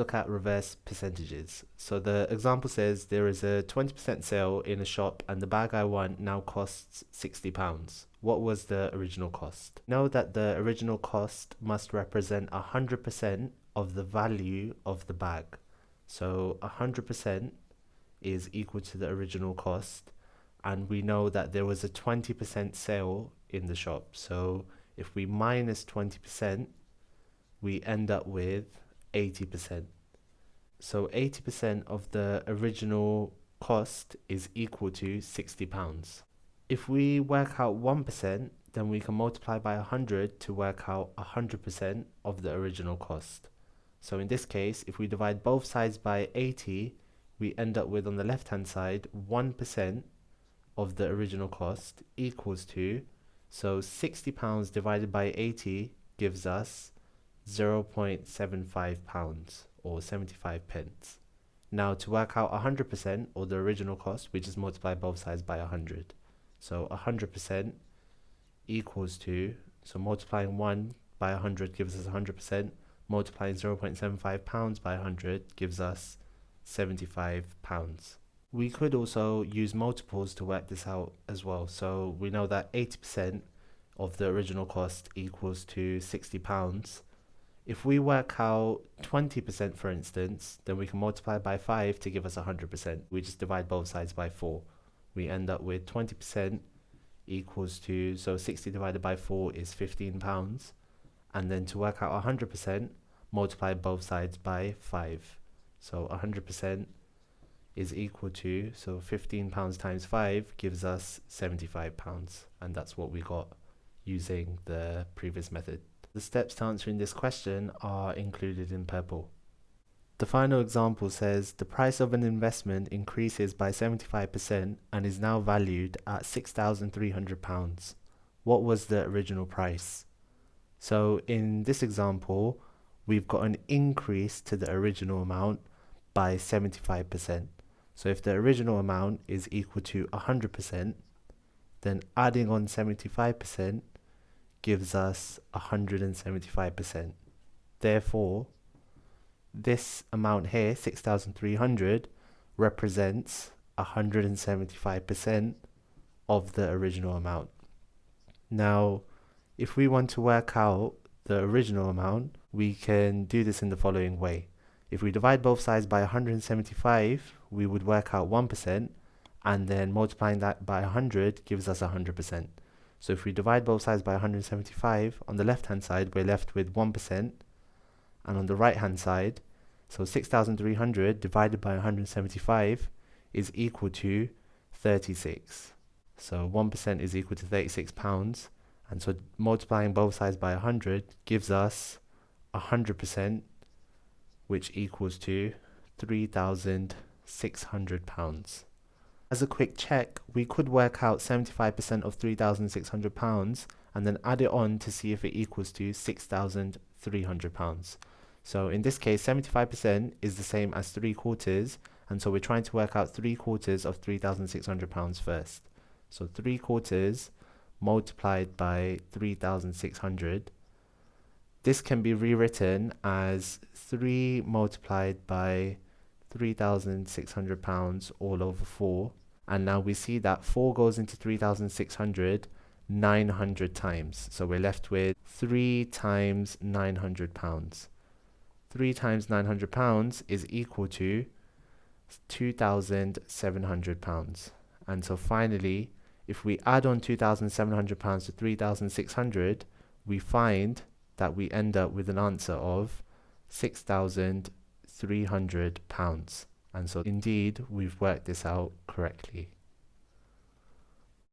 Look at reverse percentages. So the example says there is a 20% sale in a shop and the bag I want now costs £60. What was the original cost? Know that the original cost must represent 100% of the value of the bag. So 100% is equal to the original cost, and we know that there was a 20% sale in the shop. So if we minus 20%, we end up with 80%. So 80% of the original cost is equal to £60. If we work out 1%, then we can multiply by 100 to work out 100% of the original cost. So in this case, if we divide both sides by 80, we end up with, on the left hand side, 1% of the original cost equals to, so £60 divided by 80 gives us £0.75 or 75 pence. Now to work out 100% or the original cost, we just multiply both sides by 100. So 100% equals to, so multiplying 1 by 100 gives us 100%, multiplying £0.75 by 100 gives us £75. We could also use multiples to work this out as well. So we know that 80% of the original cost equals to £60. If we work out 20%, for instance, then we can multiply by 5 to give us 100%. We just divide both sides by 4. We end up with 20% equals to, so 60 divided by 4 is £15. And then to work out 100%, multiply both sides by 5. So 100% is equal to, so £15 times 5 gives us £75. And that's what we got using the previous method. The steps to answering this question are included in purple. The final example says the price of an investment increases by 75% and is now valued at £6,300. What was the original price? So in this example, we've got an increase to the original amount by 75%. So if the original amount is equal to 100%, then adding on 75% gives us 175%. Therefore, this amount here, 6,300, represents 175% of the original amount. Now, if we want to work out the original amount, we can do this in the following way. If we divide both sides by 175, we would work out 1%, and then multiplying that by 100 gives us 100%. So if we divide both sides by 175, on the left hand side we're left with 1%, and on the right hand side, so 6,300 divided by 175 is equal to 36. So 1% is equal to £36, and so multiplying both sides by 100 gives us 100%, which equals to £3,600. As a quick check, we could work out 75% of £3,600 and then add it on to see if it equals to £6,300. So in this case, 75% is the same as 3/4, and so we're trying to work out 3/4 of £3,600 first. So 3/4 multiplied by 3,600. This can be rewritten as 3 multiplied by £3,600 all over 4. And now we see that 4 goes into 3,600 900 times. So we're left with 3 times £900. 3 times £900 is equal to £2,700. And so finally, if we add on £2,700 to 3,600, we find that we end up with an answer of £6,300. And so indeed, we've worked this out correctly.